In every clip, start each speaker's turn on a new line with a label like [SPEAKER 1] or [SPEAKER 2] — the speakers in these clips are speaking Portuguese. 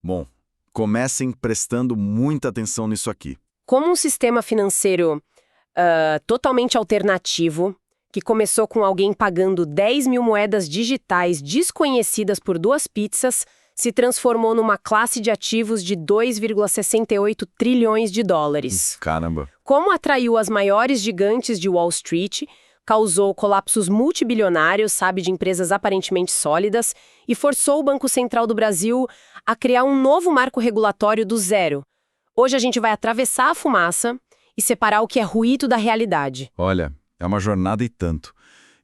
[SPEAKER 1] Bom, comecem prestando muita atenção nisso aqui.
[SPEAKER 2] Como um sistema financeiro totalmente alternativo, que começou com alguém pagando 10 mil moedas digitais desconhecidas por 2 pizzas, se transformou numa classe de ativos de 2,68 trilhões de dólares.
[SPEAKER 1] Caramba.
[SPEAKER 2] Como atraiu as maiores gigantes de Wall Street, causou colapsos multibilionários, sabe, de empresas aparentemente sólidas, e forçou o Banco Central do Brasil a criar um novo marco regulatório do zero. Hoje a gente vai atravessar a fumaça e separar o que é ruído da realidade.
[SPEAKER 1] Olha, é uma jornada e tanto.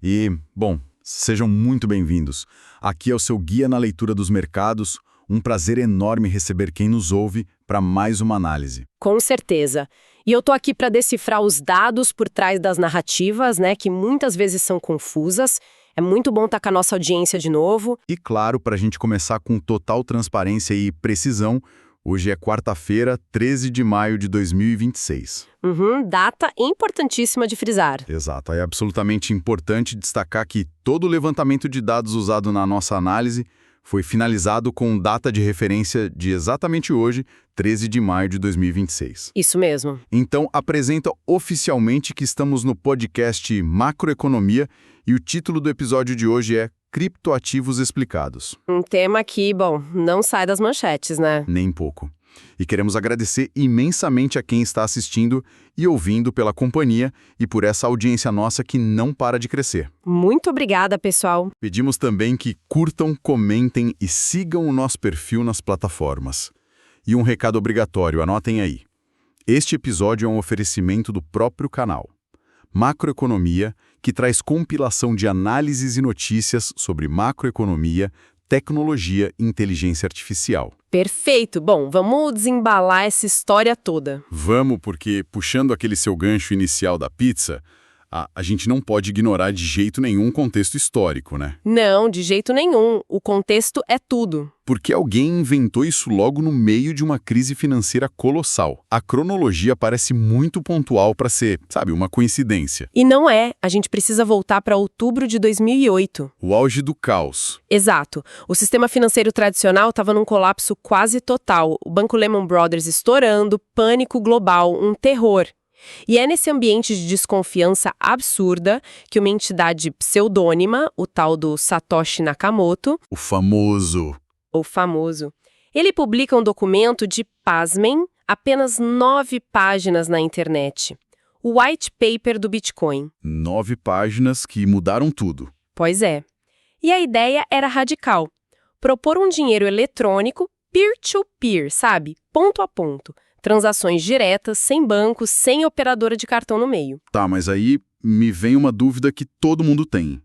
[SPEAKER 1] E, bom, sejam muito bem-vindos. Aqui é o seu guia na leitura dos mercados. Um prazer enorme receber quem nos ouve para mais uma análise.
[SPEAKER 2] Com certeza. E eu tô aqui para decifrar os dados por trás das narrativas, né, que muitas vezes são confusas. É muito bom estar com a nossa audiência de novo.
[SPEAKER 1] E claro, para a gente começar com total transparência e precisão, hoje é quarta-feira, 13 de maio de 2026.
[SPEAKER 2] Data importantíssima de frisar.
[SPEAKER 1] Exato. É absolutamente importante destacar que todo o levantamento de dados usado na nossa análise foi finalizado com data de referência de exatamente hoje, 13 de maio de 2026.
[SPEAKER 2] Isso mesmo.
[SPEAKER 1] Então, apresenta oficialmente que estamos no podcast Macroeconomia e o título do episódio de hoje é Criptoativos Explicados.
[SPEAKER 2] Um tema que, bom, não sai das manchetes, né?
[SPEAKER 1] Nem pouco. E queremos agradecer imensamente a quem está assistindo e ouvindo pela companhia e por essa audiência nossa que não para de crescer.
[SPEAKER 2] Muito obrigada, pessoal.
[SPEAKER 1] Pedimos também que curtam, comentem e sigam o nosso perfil nas plataformas. E um recado obrigatório, anotem aí. Este episódio é um oferecimento do próprio canal. Macroeconomia, que traz compilação de análises e notícias sobre macroeconomia, tecnologia e inteligência artificial.
[SPEAKER 2] Perfeito. Bom, vamos desembalar essa história toda.
[SPEAKER 1] Vamos, porque puxando aquele seu gancho inicial da pizza, a gente não pode ignorar de jeito nenhum o contexto histórico, né?
[SPEAKER 2] Não, de jeito nenhum. O contexto é tudo.
[SPEAKER 1] Porque alguém inventou isso logo no meio de uma crise financeira colossal. A cronologia parece muito pontual para ser, sabe, uma coincidência.
[SPEAKER 2] E não é. A gente precisa voltar para outubro de 2008.
[SPEAKER 1] O auge do caos.
[SPEAKER 2] Exato. O sistema financeiro tradicional estava num colapso quase total. O Banco Lehman Brothers estourando, pânico global, um terror. E é nesse ambiente de desconfiança absurda que uma entidade pseudônima, o tal do Satoshi Nakamoto,
[SPEAKER 1] O famoso,
[SPEAKER 2] ele publica um documento de, pasmem, apenas 9 páginas na internet. O White Paper do Bitcoin.
[SPEAKER 1] 9 páginas que mudaram tudo.
[SPEAKER 2] Pois é. E a ideia era radical. Propor um dinheiro eletrônico peer-to-peer, sabe? Ponto a ponto. Transações diretas, sem banco, sem operadora de cartão no meio.
[SPEAKER 1] Tá, mas aí me vem uma dúvida que todo mundo tem.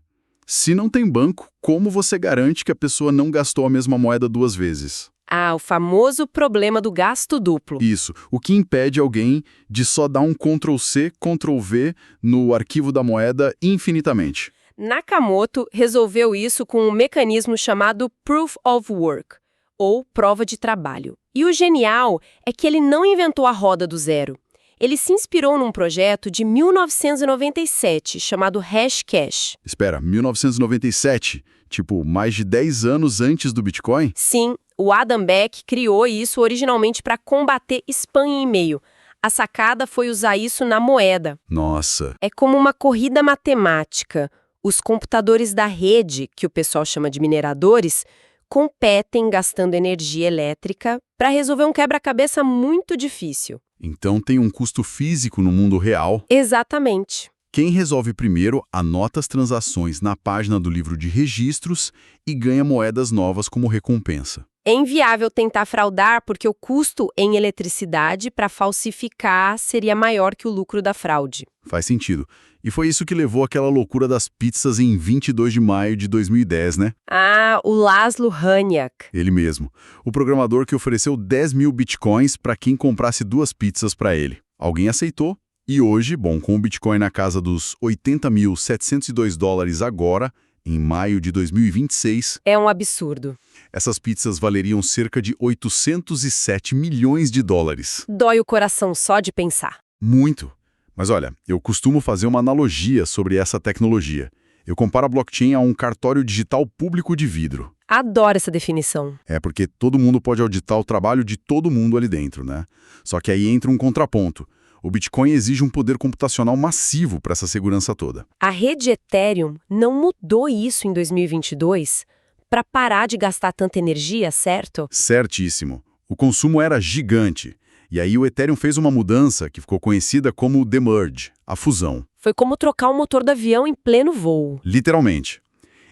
[SPEAKER 1] Se não tem banco, como você garante que a pessoa não gastou a mesma moeda 2 vezes?
[SPEAKER 2] Ah, o famoso problema do gasto duplo.
[SPEAKER 1] Isso. O que impede alguém de só dar um Ctrl+C, Ctrl+V no arquivo da moeda infinitamente?
[SPEAKER 2] Nakamoto resolveu isso com um mecanismo chamado Proof of Work, ou prova de trabalho. E o genial é que ele não inventou a roda do zero. Ele se inspirou num projeto de 1997 chamado Hashcash.
[SPEAKER 1] Espera, 1997? Tipo, mais de 10 anos antes do Bitcoin?
[SPEAKER 2] Sim, o Adam Back criou isso originalmente para combater spam em e-mail. A sacada foi usar isso na moeda.
[SPEAKER 1] Nossa.
[SPEAKER 2] É como uma corrida matemática. Os computadores da rede, que o pessoal chama de mineradores, competem gastando energia elétrica para resolver um quebra-cabeça muito difícil.
[SPEAKER 1] Então tem um custo físico no mundo real.
[SPEAKER 2] Exatamente.
[SPEAKER 1] Quem resolve primeiro anota as transações na página do livro de registros e ganha moedas novas como recompensa.
[SPEAKER 2] É inviável tentar fraudar porque o custo em eletricidade para falsificar seria maior que o lucro da fraude.
[SPEAKER 1] Faz sentido. E foi isso que levou àquela loucura das pizzas em 22 de maio de 2010, né?
[SPEAKER 2] Ah, o Laszlo Haniak.
[SPEAKER 1] Ele mesmo. O programador que ofereceu 10 mil bitcoins para quem comprasse 2 pizzas para ele. Alguém aceitou e hoje, bom, com o Bitcoin na casa dos 80.702 dólares agora, em maio de 2026...
[SPEAKER 2] É um absurdo.
[SPEAKER 1] Essas pizzas valeriam cerca de 807 milhões de dólares.
[SPEAKER 2] Dói o coração só de pensar.
[SPEAKER 1] Muito. Mas olha, eu costumo fazer uma analogia sobre essa tecnologia. Eu comparo a blockchain a um cartório digital público de vidro.
[SPEAKER 2] Adoro essa definição.
[SPEAKER 1] É porque todo mundo pode auditar o trabalho de todo mundo ali dentro, né? Só que aí entra um contraponto. O Bitcoin exige um poder computacional massivo para essa segurança toda.
[SPEAKER 2] A rede Ethereum não mudou isso em 2022 para parar de gastar tanta energia, certo?
[SPEAKER 1] Certíssimo. O consumo era gigante. E aí o Ethereum fez uma mudança que ficou conhecida como demerge, a fusão.
[SPEAKER 2] Foi como trocar o motor do avião em pleno voo.
[SPEAKER 1] Literalmente.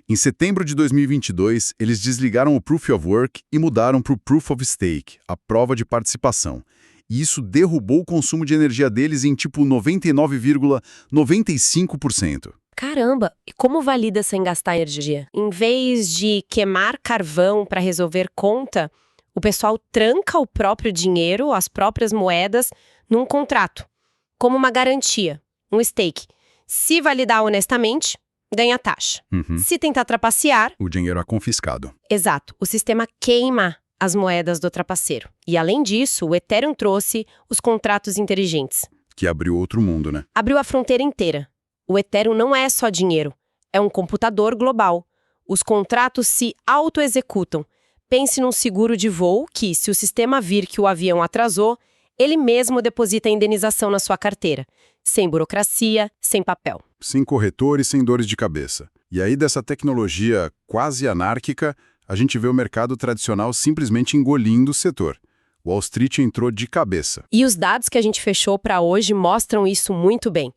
[SPEAKER 1] Em setembro de 2022, eles desligaram o Proof of Work e mudaram para o Proof of Stake, a prova de participação. E isso derrubou o consumo de energia deles em tipo 99,95%.
[SPEAKER 2] Caramba, e como valida sem gastar energia? Em vez de queimar carvão para resolver conta, o pessoal tranca o próprio dinheiro, as próprias moedas, num contrato, como uma garantia, um stake. Se validar honestamente, ganha taxa. Se tentar trapacear...
[SPEAKER 1] O dinheiro é confiscado.
[SPEAKER 2] Exato, o sistema queima as moedas do trapaceiro. E além disso, o Ethereum trouxe os contratos inteligentes.
[SPEAKER 1] Que abriu outro mundo, né?
[SPEAKER 2] Abriu a fronteira inteira. O Ethereum não é só dinheiro, é um computador global. Os contratos se auto-executam. Pense num seguro de voo que, se o sistema vir que o avião atrasou, ele mesmo deposita a indenização na sua carteira. Sem burocracia, sem papel.
[SPEAKER 1] Sem corretor e sem dores de cabeça. E aí dessa tecnologia quase anárquica, a gente vê o mercado tradicional simplesmente engolindo o setor. Wall Street entrou de cabeça.
[SPEAKER 2] E os dados que a gente fechou para hoje mostram isso muito bem.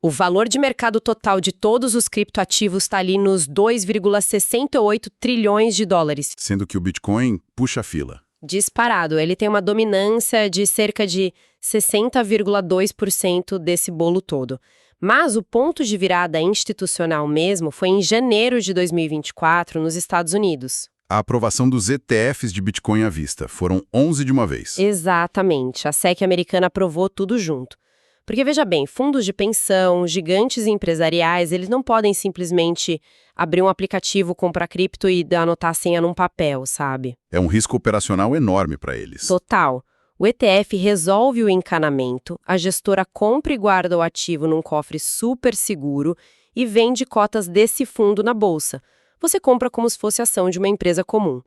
[SPEAKER 2] O valor de mercado total de todos os criptoativos está ali nos 2,68 trilhões de dólares.
[SPEAKER 1] Sendo que o Bitcoin puxa a fila.
[SPEAKER 2] Disparado. Ele tem uma dominância de cerca de 60,2% desse bolo todo. Mas o ponto de virada institucional mesmo foi em janeiro de 2024, nos Estados Unidos.
[SPEAKER 1] A aprovação dos ETFs de Bitcoin à vista. Foram 11 de uma vez.
[SPEAKER 2] Exatamente. A SEC americana aprovou tudo junto. Porque, veja bem, fundos de pensão, gigantes empresariais, eles não podem simplesmente abrir um aplicativo, comprar cripto e anotar a senha num papel, sabe?
[SPEAKER 1] É um risco operacional enorme para eles.
[SPEAKER 2] Total. O ETF resolve o encanamento, a gestora compra e guarda o ativo num cofre super seguro e vende cotas desse fundo na bolsa. Você compra como se fosse ação de uma empresa comum.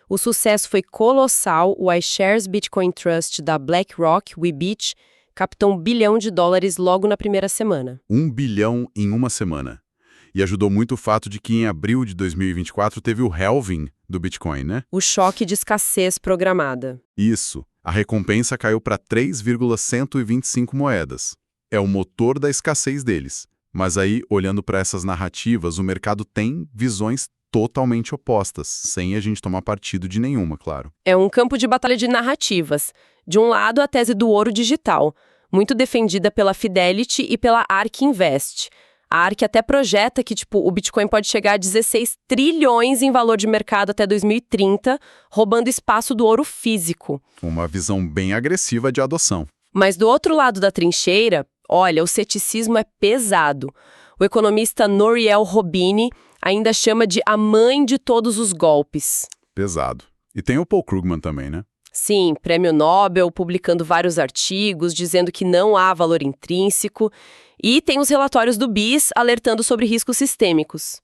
[SPEAKER 2] O sucesso foi colossal. O iShares Bitcoin Trust da BlackRock, Webull, captou $1 bilhão logo na primeira semana.
[SPEAKER 1] 1 bilhão em uma semana. E ajudou muito o fato de que em abril de 2024 teve o halving do Bitcoin, né?
[SPEAKER 2] O choque de escassez programada.
[SPEAKER 1] Isso. A recompensa caiu para 3,125 moedas. É o motor da escassez deles. Mas aí, olhando para essas narrativas, o mercado tem visões totalmente opostas, sem a gente tomar partido de nenhuma, claro.
[SPEAKER 2] É um campo de batalha de narrativas. De um lado, a tese do ouro digital, muito defendida pela Fidelity e pela ARK Invest. A ARK até projeta que o Bitcoin pode chegar a 16 trilhões em valor de mercado até 2030, roubando espaço do ouro físico.
[SPEAKER 1] Uma visão bem agressiva de adoção.
[SPEAKER 2] Mas do outro lado da trincheira, olha, o ceticismo é pesado. O economista Nouriel Roubini ainda chama de a mãe de todos os golpes.
[SPEAKER 1] Pesado. E tem o Paul Krugman também, né?
[SPEAKER 2] Sim, prêmio Nobel, publicando vários artigos, dizendo que não há valor intrínseco. E tem os relatórios do BIS alertando sobre riscos sistêmicos.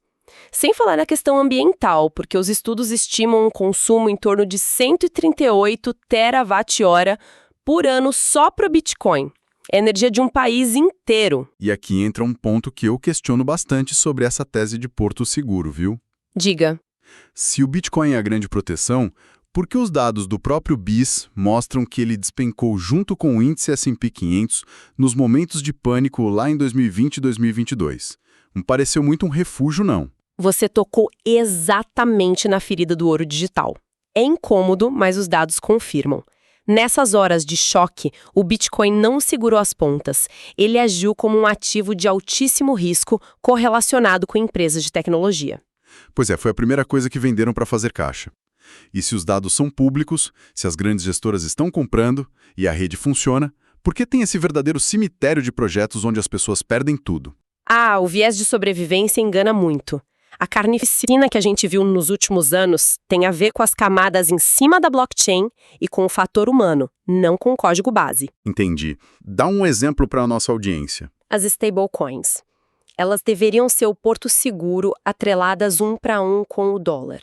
[SPEAKER 2] Sem falar na questão ambiental, porque os estudos estimam um consumo em torno de 138 terawatt-hora por ano só para o Bitcoin. É energia de um país inteiro.
[SPEAKER 1] E aqui entra um ponto que eu questiono bastante sobre essa tese de porto seguro, viu?
[SPEAKER 2] Diga.
[SPEAKER 1] Se o Bitcoin é a grande proteção, por que os dados do próprio BIS mostram que ele despencou junto com o índice S&P 500 nos momentos de pânico lá em 2020 e 2022? Não pareceu muito um refúgio, não.
[SPEAKER 2] Você tocou exatamente na ferida do ouro digital. É incômodo, mas os dados confirmam. Nessas horas de choque, o Bitcoin não segurou as pontas. Ele agiu como um ativo de altíssimo risco correlacionado com empresas de tecnologia.
[SPEAKER 1] Pois é, foi a primeira coisa que venderam para fazer caixa. E se os dados são públicos, se as grandes gestoras estão comprando e a rede funciona, por que tem esse verdadeiro cemitério de projetos onde as pessoas perdem tudo?
[SPEAKER 2] O viés de sobrevivência engana muito. A carnificina que a gente viu nos últimos anos tem a ver com as camadas em cima da blockchain e com o fator humano, não com o código base.
[SPEAKER 1] Entendi. Dá um exemplo para a nossa audiência.
[SPEAKER 2] As stablecoins. Elas deveriam ser o porto seguro atreladas 1 para 1 com o dólar.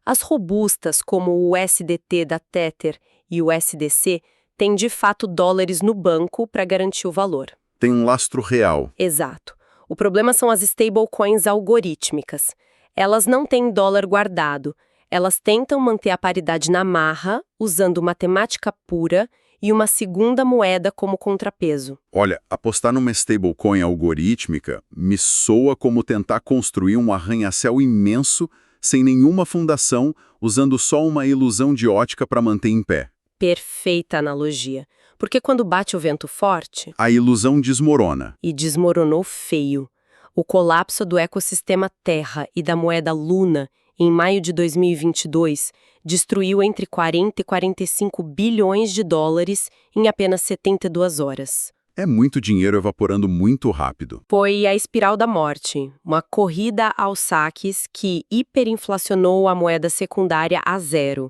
[SPEAKER 2] As robustas, como o USDT da Tether e o USDC, têm de fato dólares no banco para garantir o valor.
[SPEAKER 1] Tem um lastro real.
[SPEAKER 2] Exato. O problema são as stablecoins algorítmicas. Elas não têm dólar guardado. Elas tentam manter a paridade na marra, usando matemática pura e uma segunda moeda como contrapeso.
[SPEAKER 1] Olha, apostar numa stablecoin algorítmica me soa como tentar construir um arranha-céu imenso sem nenhuma fundação, usando só uma ilusão de ótica para manter em pé.
[SPEAKER 2] Perfeita analogia. Porque quando bate o vento forte...
[SPEAKER 1] A ilusão desmorona.
[SPEAKER 2] E desmoronou feio. O colapso do ecossistema Terra e da moeda Luna, em maio de 2022, destruiu entre 40 e 45 bilhões de dólares em apenas 72 horas.
[SPEAKER 1] É muito dinheiro evaporando muito rápido.
[SPEAKER 2] Foi a espiral da morte, uma corrida aos saques que hiperinflacionou a moeda secundária a zero.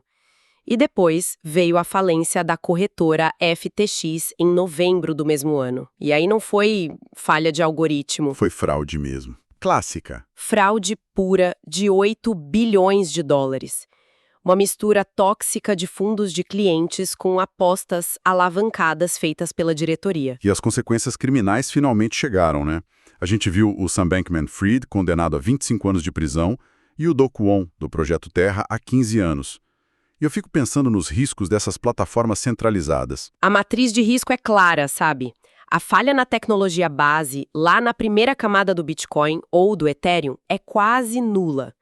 [SPEAKER 2] E depois veio a falência da corretora FTX em novembro do mesmo ano. E aí não foi falha de algoritmo.
[SPEAKER 1] Foi fraude mesmo. Clássica.
[SPEAKER 2] Fraude pura de 8 bilhões de dólares. Uma mistura tóxica de fundos de clientes com apostas alavancadas feitas pela diretoria.
[SPEAKER 1] E as consequências criminais finalmente chegaram, né? A gente viu o Sam Bankman-Fried condenado a 25 anos de prisão e o Do Kwon, do Projeto Terra, a 15 anos. E eu fico pensando nos riscos dessas plataformas centralizadas.
[SPEAKER 2] A matriz de risco é clara, sabe? A falha na tecnologia base, lá na primeira camada do Bitcoin ou do Ethereum, é quase nula.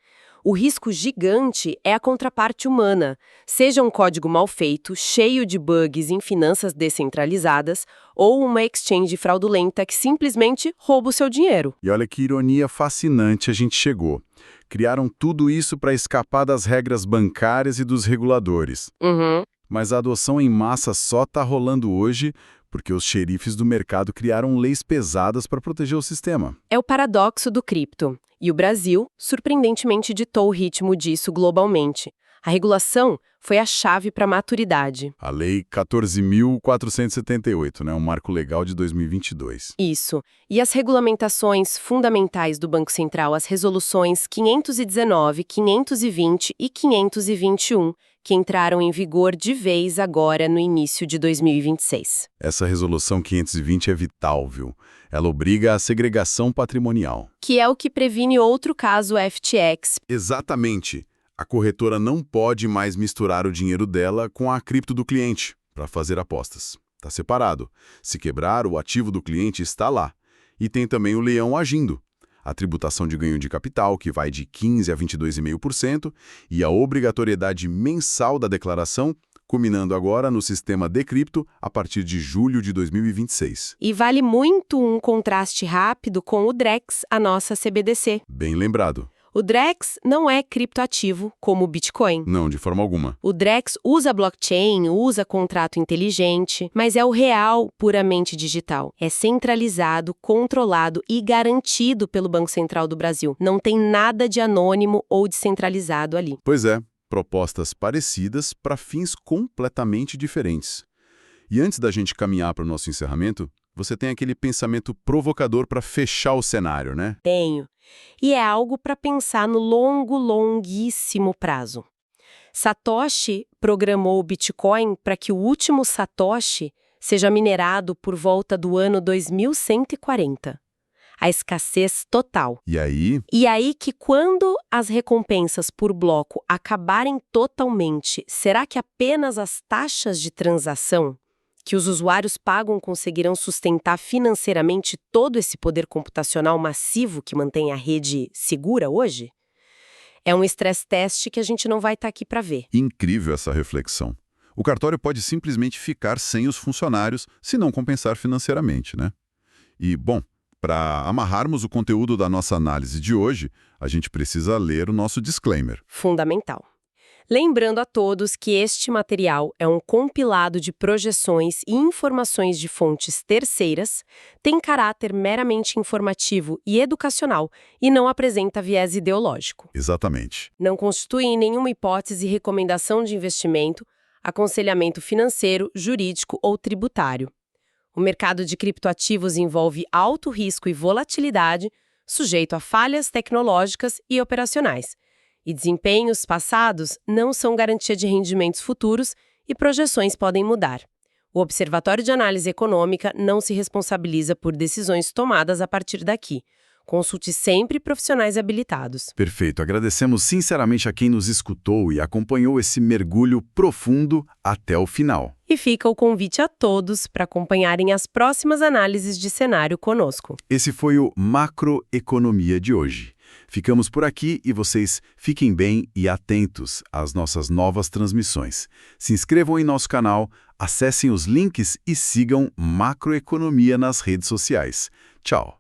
[SPEAKER 2] O risco gigante é a contraparte humana, seja um código mal feito, cheio de bugs em finanças descentralizadas, ou uma exchange fraudulenta que simplesmente rouba o seu dinheiro.
[SPEAKER 1] E olha que ironia fascinante a gente chegou. Criaram tudo isso para escapar das regras bancárias e dos reguladores. Mas a adoção em massa só está rolando hoje porque os xerifes do mercado criaram leis pesadas para proteger o sistema.
[SPEAKER 2] É o paradoxo do cripto. E o Brasil, surpreendentemente, ditou o ritmo disso globalmente. A regulação foi a chave para a maturidade.
[SPEAKER 1] A Lei 14.478, né? Um marco legal de 2022.
[SPEAKER 2] Isso. E as regulamentações fundamentais do Banco Central, as resoluções 519, 520 e 521, que entraram em vigor de vez agora no início de 2026.
[SPEAKER 1] Essa resolução 520 é vital, viu? Ela obriga à segregação patrimonial.
[SPEAKER 2] Que é o que previne outro caso FTX.
[SPEAKER 1] Exatamente. A corretora não pode mais misturar o dinheiro dela com a cripto do cliente para fazer apostas. Está separado. Se quebrar, o ativo do cliente está lá. E tem também o leão agindo. A tributação de ganho de capital, que vai de 15% a 22,5%, e a obrigatoriedade mensal da declaração, culminando agora no sistema de cripto a partir de julho de 2026.
[SPEAKER 2] E vale muito um contraste rápido com o DREX, a nossa CBDC.
[SPEAKER 1] Bem lembrado.
[SPEAKER 2] O DREX não é criptoativo como o Bitcoin.
[SPEAKER 1] Não, de forma alguma.
[SPEAKER 2] O DREX usa blockchain, usa contrato inteligente, mas é o real puramente digital. É centralizado, controlado e garantido pelo Banco Central do Brasil. Não tem nada de anônimo ou descentralizado ali.
[SPEAKER 1] Pois é, propostas parecidas para fins completamente diferentes. E antes da gente caminhar para o nosso encerramento, você tem aquele pensamento provocador para fechar o cenário, né?
[SPEAKER 2] Tenho. E é algo para pensar no longuíssimo prazo. Satoshi programou o Bitcoin para que o último Satoshi seja minerado por volta do ano 2140. A escassez total.
[SPEAKER 1] E aí?
[SPEAKER 2] E aí que quando as recompensas por bloco acabarem totalmente, será que apenas as taxas de transação que os usuários pagam conseguirão sustentar financeiramente todo esse poder computacional massivo que mantém a rede segura hoje? É um stress test que a gente não vai estar aqui para ver.
[SPEAKER 1] Incrível essa reflexão. O cartório pode simplesmente ficar sem os funcionários se não compensar financeiramente, né? E, bom, para amarrarmos o conteúdo da nossa análise de hoje, a gente precisa ler o nosso disclaimer.
[SPEAKER 2] Fundamental. Lembrando a todos que este material é um compilado de projeções e informações de fontes terceiras, tem caráter meramente informativo e educacional e não apresenta viés ideológico.
[SPEAKER 1] Exatamente.
[SPEAKER 2] Não constitui em nenhuma hipótese recomendação de investimento, aconselhamento financeiro, jurídico ou tributário. O mercado de criptoativos envolve alto risco e volatilidade, sujeito a falhas tecnológicas e operacionais. E desempenhos passados não são garantia de rendimentos futuros e projeções podem mudar. O Observatório de Análise Econômica não se responsabiliza por decisões tomadas a partir daqui. Consulte sempre profissionais habilitados.
[SPEAKER 1] Perfeito. Agradecemos sinceramente a quem nos escutou e acompanhou esse mergulho profundo até o final.
[SPEAKER 2] E fica o convite a todos para acompanharem as próximas análises de cenário conosco.
[SPEAKER 1] Esse foi o Macroeconomia de hoje. Ficamos por aqui e vocês fiquem bem e atentos às nossas novas transmissões. Se inscrevam em nosso canal, acessem os links e sigam Macroeconomia nas redes sociais. Tchau!